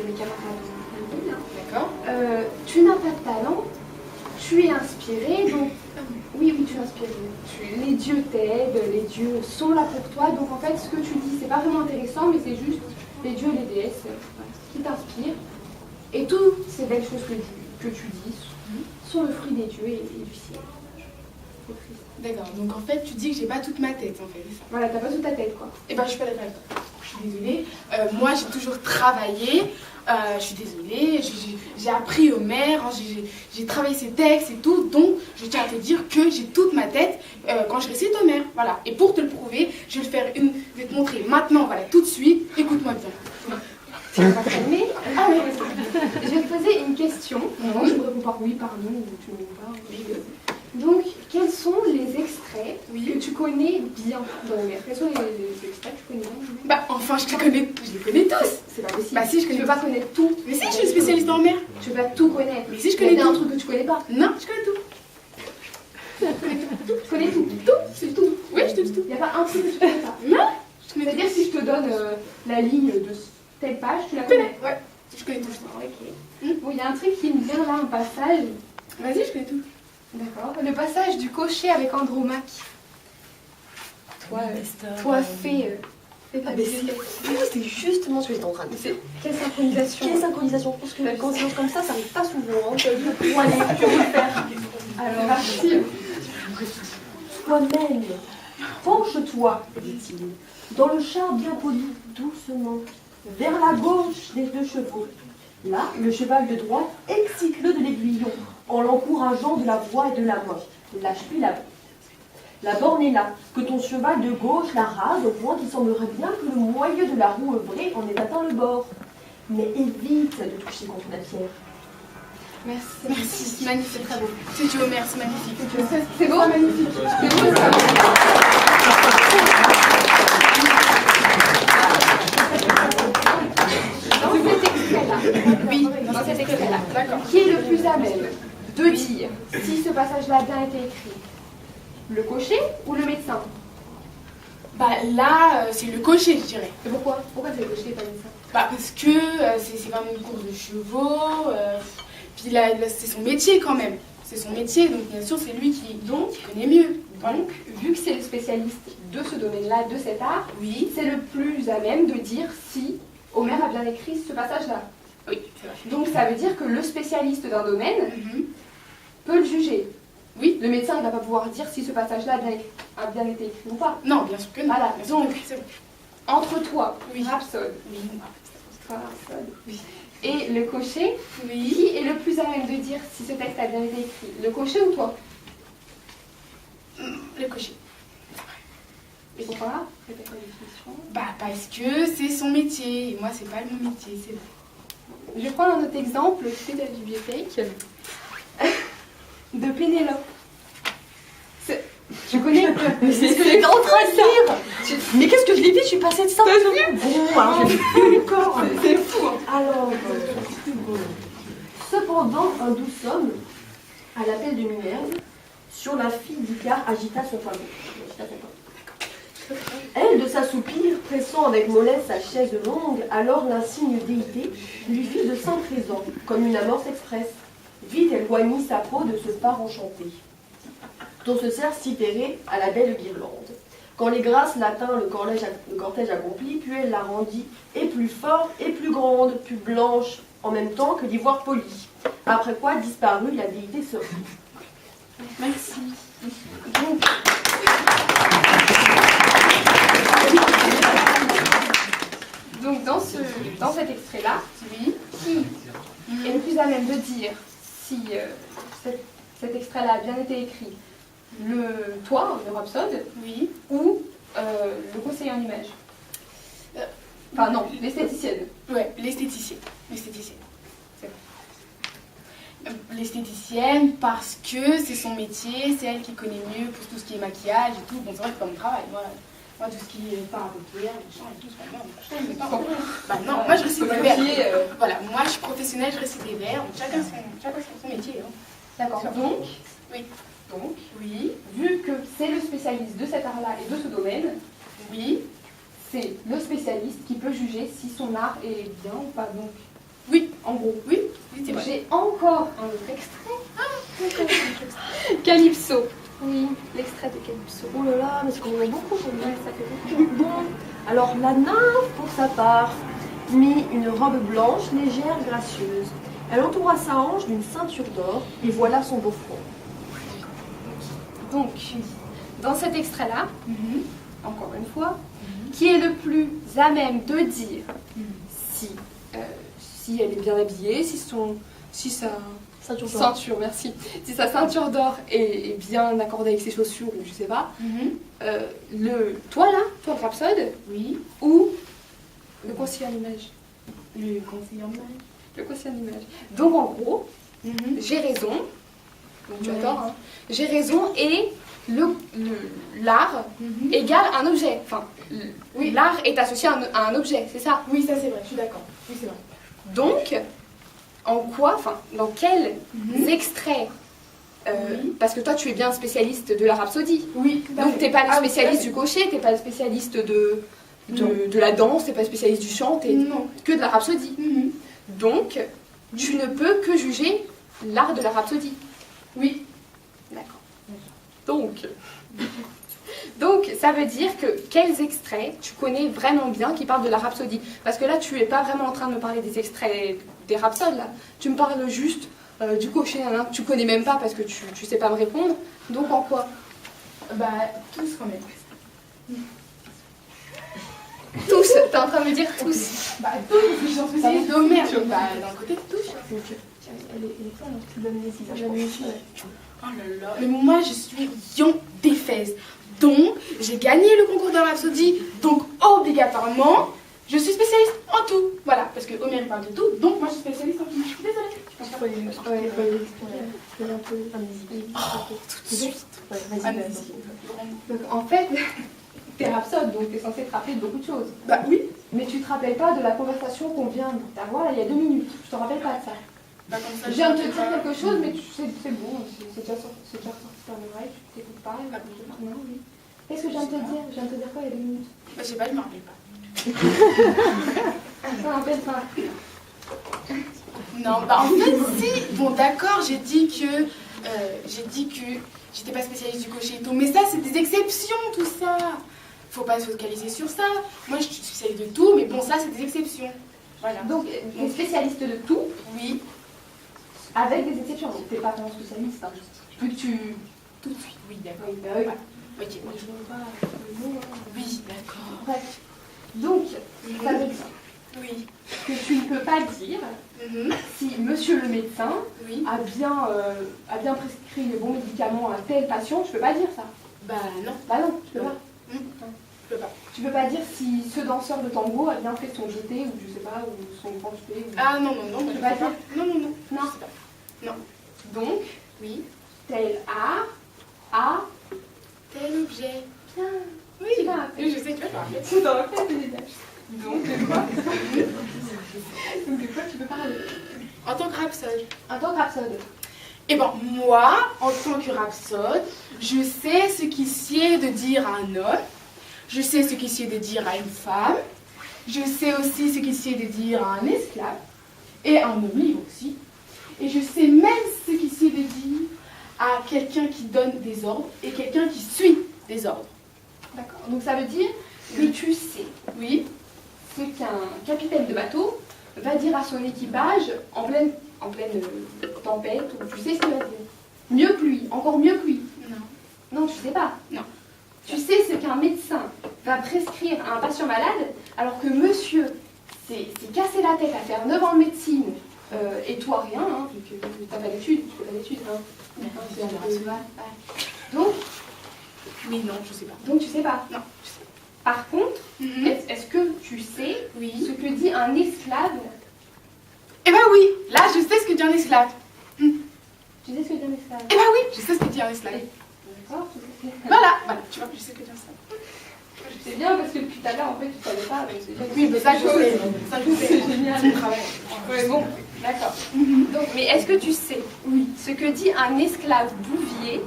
mes camarades ont dit. D'accord. Tu n'as pas de talent, tu es inspiré, donc oui, tu es inspiré. Les dieux t'aident, les dieux sont là pour toi, donc en fait ce que tu dis, c'est pas vraiment intéressant, mais c'est juste les dieux et les déesses qui t'inspirent. Et toutes ces belles choses que tu dis sont le fruit des dieux et du ciel. D'accord, donc en fait tu dis que j'ai pas toute ma tête en fait, c'est ça. Voilà, t'as pas toute ta tête quoi. Eh ben je suis pas d'accord avec toi. Je suis désolée. Moi j'ai toujours travaillé, je suis désolée, j'ai appris Homère, hein, j'ai travaillé ses textes et tout, donc je tiens à te dire que j'ai toute ma tête quand je récite Homère. Voilà. Et pour te le prouver, je vais te montrer maintenant, voilà, tout de suite, écoute-moi bien. Tu vas pas te calmer. Ah oui, je vais te poser une question. Non, je vous réponds par oui, par non, ou tu ne réponds pas. Oui. Donc, quels sont les extraits que tu connais bien dans Homère? Quels sont les extraits que tu connais bien? Bah, enfin, je les connais tous. C'est pas possible. Bah, si, je connais. Tu peux pas connaître tout. Mais si, je suis spécialiste en Homère. Tu peux pas tout connaître. Mais si, je connais tout. Il y a un truc que tu connais pas. Non, je connais tout. Tu connais tout. Tout, c'est tout. Oui, je te dis tout. Il n'y a pas un truc que tu connais pas. Non, je connais tout. C'est-à-dire, si je te donne la ligne de telle page, tu la connais. Ouais, je connais tout. Ok. Bon, il y a un truc qui me vient là, un passage. Vas-y, je connais tout. D'accord. Le passage du cocher avec Andromaque. Toi, fais c'est justement ce que j'étais en train de dire. Quelle synchronisation. Quelle synchronisation? Parce que quand c'est comme ça arrive pas souvent. Hein. Bon, allez, tu peux le faire. Alors, merci. Toi-même, penche-toi, dit-il, dans le char bien poli, doucement, vers la gauche des deux chevaux. Là, le cheval de droite excite-le de l'aiguillon, en l'encourageant de la voix et de la main. Lâche-lui la bride. La borne est là, que ton cheval de gauche la rase au point qu'il semblerait bien que le moyeu de la roue œuvrée en ait atteint le bord. Mais évite de toucher contre la pierre. Merci. Merci, c'est magnifique, très beau. C'est du Homère, c'est magnifique. C'est beau, magnifique. C'est beau, ça. Dans cet extrait-là, qui est le plus à même de dire si ce passage-là a bien été écrit? Le cocher ou le médecin? Bah là, c'est le cocher, je dirais. Et pourquoi? Pourquoi c'est le cocher et pas le médecin? Bah parce que c'est quand même une course de chevaux, puis là, c'est son métier quand même. C'est son métier, donc bien sûr c'est lui qui connaît mieux. Donc, vu que c'est le spécialiste de ce domaine-là, de cet art, Oui. c'est le plus à même de dire si Homère a bien écrit ce passage-là. Oui, c'est vrai. Donc ça veut dire que le spécialiste d'un domaine peut le juger. Oui. Le médecin ne va pas pouvoir dire si ce passage-là a bien été écrit ou pas. Non, bien sûr que non. Voilà, Bien sûr donc, que c'est vrai. entre toi, Oui. Rhapsode, Oui. Oui. et le cocher, Oui. qui est le plus à même de dire si ce texte a bien été écrit? Le cocher ou toi? Le cocher. Et pourquoi? Répète la définition. Bah parce que c'est son métier, et moi c'est pas mon métier, c'est vrai. Je vais prendre un autre exemple, tu fais de la bibliothèque, de Pénélope. Tu connais? C'est ce que j'étais en train de lire. Mais qu'est-ce que je l'ai dit? Je suis passée de ça. Bon, alors j'ai plus le corps. C'est fou. Alors, cependant, un doux homme, à l'appel de Minerve, sur la fille d'Icare, agita son fameux. Elle, de s'assoupir, pressant avec mollesse sa chaise longue, alors l'insigne déité lui fit de saints présents, comme une amorce expresse. Vite elle joignit sa peau de ce phare enchanté, dont se sert Cythérée à la belle guirlande. Quand les grâces l'atteint le cortège accompli, puis elle la rendit, et plus fort, et plus grande, plus blanche, en même temps que d'ivoire poli. Après quoi disparut la déité se rit. Merci. Donc dans cet extrait-là, Oui. qui est le plus à même de dire si cet extrait-là a bien été écrit? Toi, le Rhapsode, Oui. ou le conseiller en image? Enfin non, l'esthéticienne. Ouais, l'esthéticienne. L'esthéticienne. C'est vrai. L'esthéticienne parce que c'est son métier, c'est elle qui connaît mieux pour tout ce qui est maquillage et tout. Bon, c'est vrai que c'est pas mon travail, moi tout ce qui est part à paupières, les chants et tout, c'est pas moi. Bah non, moi je récite des vers. Voilà, moi je suis professionnelle, je récite des vers, donc chacun son métier. Hein. D'accord. Donc, oui. Donc, Oui. vu que c'est le spécialiste de cet art-là et de ce domaine, Oui. c'est le spécialiste qui peut juger si son art est bien ou pas. Donc, Oui, en gros, oui, c'est vrai. J'ai encore un autre extrait. Calypso. Oui, l'extrait de Calypso. Oh là là, mais c'est qu'on en a beaucoup aujourd'hui. Ouais, ça fait beaucoup. Bon, alors la nymphe, pour sa part, mit une robe blanche, légère, gracieuse. Elle entoura sa hanche d'une ceinture d'or, et voilà son beau front. Donc, dans cet extrait-là, encore une fois, qui est le plus à même de dire si elle est bien habillée, si sa ceinture, merci, si sa ceinture d'or est bien accordée avec ses chaussures ou je sais pas, toi le rhapsode, Oui, ou le conseiller en image. le conseiller en image. Le conseiller en image. Donc en gros, j'ai raison, donc tu as tort, hein. J'ai raison et l'art égale un objet. Enfin, Oui. l'art est associé à un objet, c'est ça. Oui, ça c'est vrai, je suis d'accord. Oui, c'est vrai. Donc, dans quels extraits parce que toi tu es bien spécialiste de la rhapsodie. Oui, Donc t'es pas le spécialiste du cocher, t'es pas le spécialiste de la danse, t'es pas le spécialiste du chant, t'es Non. que de la rhapsodie. Donc, tu ne peux que juger l'art de la rhapsodie. Oui. D'accord. Donc, ça veut dire que quels extraits tu connais vraiment bien qui parlent de la rhapsodie? Parce que là, tu es pas vraiment en train de me parler des extraits des rhapsodes, là. Tu me parles juste du cocher, hein, que tu connais même pas parce que tu sais pas me répondre. Donc, en quoi? Bah, tous quand même. Tous. T'es en train de me dire tous. Bah, tous, je suis en spécialiste d'Homère. Bah, d'un côté, tous. Elle est toi, alors tu donnes les six. Oh là là. Mais moi, je suis Ion d'Éphèse. Donc, j'ai gagné le concours de la rhapsodie. Donc, obligatoirement, je suis spécialiste en tout. Voilà, parce que Homère parle de tout. Donc, moi, je suis spécialiste en tout. Je suis désolée. Je pense pas que Un peu amnésique. tout de suite. Donc, en fait, t'es rhapsode, donc t'es censé te rappeler de beaucoup de choses. Bah oui. Mais tu te rappelles pas de la conversation qu'on vient d'avoir là, il y a 2 minutes. Je te rappelle pas de ça. Bah, comme ça, Je viens de te dire quelque chose, mais c'est bon, c'est déjà ressorti par l'oreille, tu t'écoutes pas. Non, oui. Qu'est-ce que je viens de te dire? Je viens de te dire quoi il y a 2 minutes? Bah, je sais pas, je me rappelle pas. Ça me rappelle pas. Non, bah en fait, si. Bon, d'accord, j'ai dit que j'étais pas spécialiste du cocher et tout, mais ça, c'est des exceptions, tout ça. Faut pas se focaliser sur ça. Moi, je suis spécialiste de tout, mais bon, ça, c'est des exceptions. Voilà. Donc, tu es spécialiste de tout, Oui. avec des exceptions. Donc, t'es pas vraiment spécialiste. Hein. Plus que tu. Tout de suite, oui, d'accord. Oui, bah oui. Ok. Je vois pas le mot, hein. Oui, d'accord. Bref. Donc, ça veut dire Oui. que tu ne peux pas dire si monsieur le médecin Oui. a bien prescrit le bon médicament à tel patient, tu peux pas dire ça. Bah non. Bah non, tu peux Non. pas. Je peux pas. Tu peux pas dire si ce danseur de tango a bien fait son jeté ou je sais pas, ou son grand jeté. Ou... Ah non, non, non, Tu je peux pas peux dire. Non, non, non. Non. Je sais pas. Non. Donc, Oui. tel art a Tel objet. bien. Oui. Tu l'as fait. Oui, je sais, tu vois. C'est dans le fait, c'est génial. Donc, de quoi Donc, de quoi tu peux parler? En tant que rhapsode. En tant que rhapsode. Eh ben, moi, en tant que rhapsode, je sais ce qu'il sied de dire à un homme, je sais ce qu'il sied de dire à une femme, je sais aussi ce qu'il sied de dire à un esclave, et à un homme libre aussi, et je sais même ce qu'il sied de dire à quelqu'un qui donne des ordres et quelqu'un qui suit des ordres. D'accord. Donc, ça veut dire que tu sais, Oui, ce qu'un capitaine de bateau va dire à son équipage en pleine tempête, ou tu sais ce qu'il va dire. Mieux que lui, encore mieux que lui. non. Non, tu sais pas. Non. Tu sais ce qu'un médecin va prescrire à un patient malade, alors que monsieur s'est cassé la tête à faire 9 ans de médecine, et toi rien, hein, vu que tu n'as pas d'études, tu fais pas d'études. Hein. C'est un peu- ouais. Donc, Oui, non, je sais pas. tu sais pas. Non. Par contre, est-ce que tu sais Oui. ce que dit un esclave? Eh ben oui, là je sais ce que dit un esclave. Tu sais ce que dit un esclave? Eh ben oui, je sais ce que dit un esclave. D'accord, tu sais ce que dit. Voilà, tu vois, je sais ce que dit un esclave. C'est bien parce que depuis tout à l'heure, en fait, tu savais pas. Donc c'est bien. Oui, mais ça je sais. Ça je sais. C'est génial. C'est mon travail. Ouais, bon, d'accord. Donc, mais est-ce que tu sais ce que dit un esclave bouvier,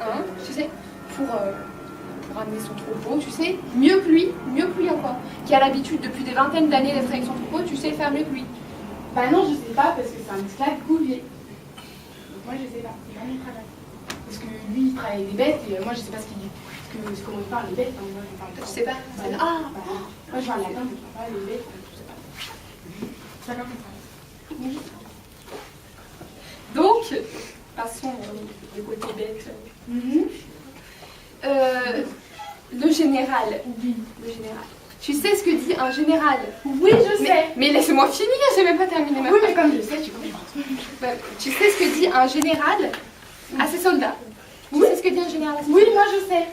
hein, tu sais, ramener son troupeau, tu sais, mieux que lui encore, qui a l'habitude depuis des vingtaines d'années d'être avec son troupeau, tu sais le faire mieux que lui. Bah non, je sais pas parce que c'est un esclave couvier. Donc moi je sais pas, c'est pas mon travail. Parce que lui il travaille avec des bêtes et moi je sais pas comment il parle les bêtes. Moi je parle pas. Je sais pas. Moi je parle latin, mais je parle pas les bêtes, je sais pas. C'est pas comme ça. Donc, passons du côté bête. Le général. Oui. Le général. Tu sais ce que dit un général? Oui, je sais. Mais laisse-moi finir, j'ai même pas terminé ma Oui, phrase. mais comme je sais, tu comprends. Tu sais ce que dit un général à ses soldats? Tu sais ce que dit un général à ses Oui, soldats? moi je sais.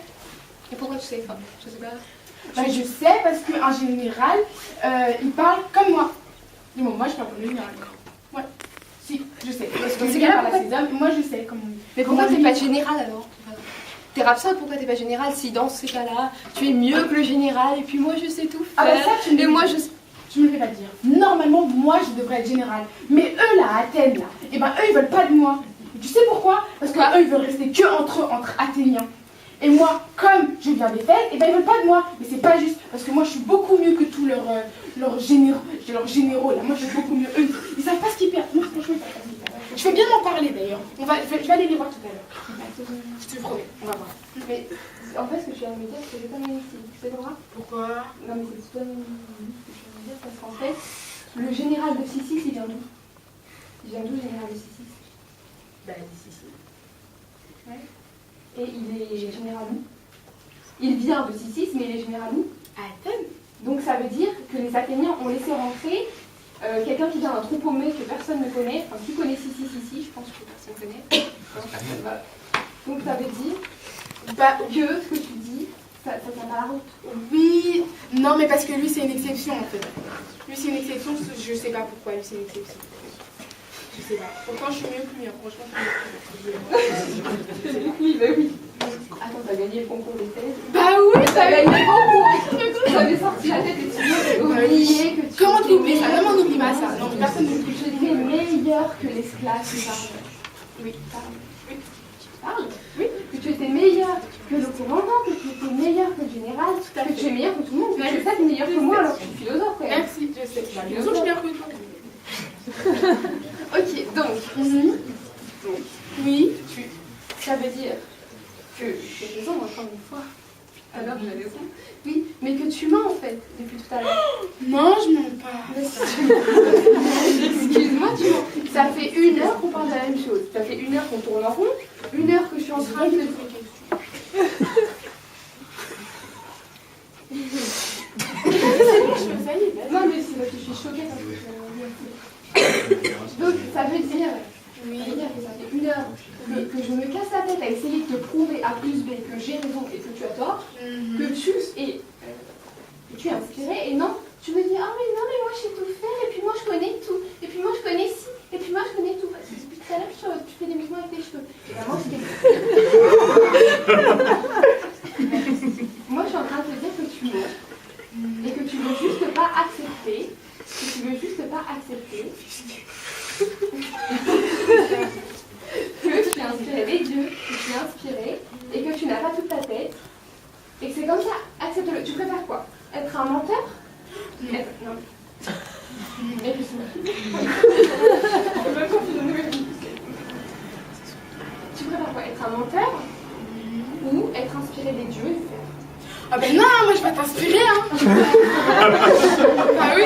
Et pourquoi tu sais? Enfin, je sais pas. Bah, je sais parce qu'un général, il parle comme moi. Du moment, moi je parle comme le général. Ouais. Si, je sais. Parce que Dans ces lui, il cas-là, parle à ses hommes, moi je sais comment. Mais pourquoi comment t'es lui- pas général alors? T'es rhapsode, pourquoi t'es pas général si dans ces cas-là, tu es mieux que le général et puis moi je sais tout faire. Ah bah ça, tu me et moi je... me le fais pas dire. Normalement, moi je devrais être général. Mais eux là, à Athènes là, et ben eux ils veulent pas de moi. Et tu sais pourquoi? Parce que eux ils veulent rester que entre eux, entre Athéniens. Et moi, comme je viens des fêtes, et ben ils veulent pas de moi. Mais c'est pas juste, parce que moi je suis beaucoup mieux que tous leurs généraux là. Moi je suis beaucoup mieux. Eux, ils savent pas ce qu'ils perdent. Moi franchement, ils savent pas ce qu'ils perdent. Je vais bien en parler d'ailleurs. Je vais aller les voir tout à l'heure. Je te promets, on va voir. Mais en fait, ce que tu viens de me dire, c'est que j'ai pas même ici. C'est droit? Pourquoi? Non, mais c'est pas même ce que tu viens de me dire parce qu'en fait, le général de Sicile, il vient d'où? Il vient d'où, le général de Sicile? Bah, d'ici. Ouais. Et il est général où? Il vient de Sicile, mais il est général où? À Athènes. Donc ça veut dire que les Athéniens ont laissé rentrer quelqu'un qui vient d'un troupeau mais que personne ne connaît. Enfin, tu connais Sicile, je pense que personne connaît. Non, personne va. Donc ça veut dire que ce que tu dis, ça tient pas la route. Oui, non mais parce que lui c'est une exception en fait. Lui c'est une exception, je sais pas pourquoi lui c'est une exception. Je sais pas. Pourtant je suis mieux que lui, hein. Franchement je suis mieux que lui. Oui, bah oui. Attends, t'as gagné le concours des thèses. Bah oui, T'as gagné le concours. T'avais sorti la tête et tu m'as oublié que tu... Comment tu oublies ça? Non mais on n'oublie pas ça. Non, personne ne Que j'étais meilleure que l'esclave qui parle. Oui. Oui. Parle. Oui. Que tu étais meilleure que le commandant, que tu étais meilleure que le général, à que fait. tu es meilleure que tout le monde, que Ouais, tu es peut-être meilleure que moi alors que je suis philosophe quand même. Merci, je sais. Bah, les autres je suis meilleure que toi. Ok, donc, Oui. ça veut dire que j'ai raison encore une fois. Alors j'ai raison. Oui, mais que tu mens en fait depuis tout à l'heure. Non, je mens pas. Excuse-moi, tu mens. Ça fait 1 heure qu'on parle de la même chose. Ça fait 1 heure qu'on tourne en rond. 1 heure que je suis en train de te Ça y est, Non, mais c'est parce que je suis choquée parce que tu m'as dit. Donc, ça veut dire, que ça fait 1 heure que je me casse la tête à essayer de te prouver A plus B que j'ai raison et que tu as tort, que tu es inspiré, et non, tu me dis, ah mais non, mais moi je sais tout faire, et puis moi je connais tout, et puis moi je connais ci, et puis moi je connais tout. Parce que depuis tout à l'heure, tu fais des mouvements avec tes cheveux. Et ben, moi je suis en train de te dire que tu mens, et que tu veux juste pas accepter, que tu es inspiré des dieux, que tu es inspiré, et que tu n'as pas toute ta tête, et que c'est comme ça, accepte-le. Tu préfères quoi? Être un menteur? Non. Tu préfères quoi? Être un menteur? Ou être inspiré des dieux et le faire? Ah ben non, moi je vais t'inspirer, hein. Ah oui.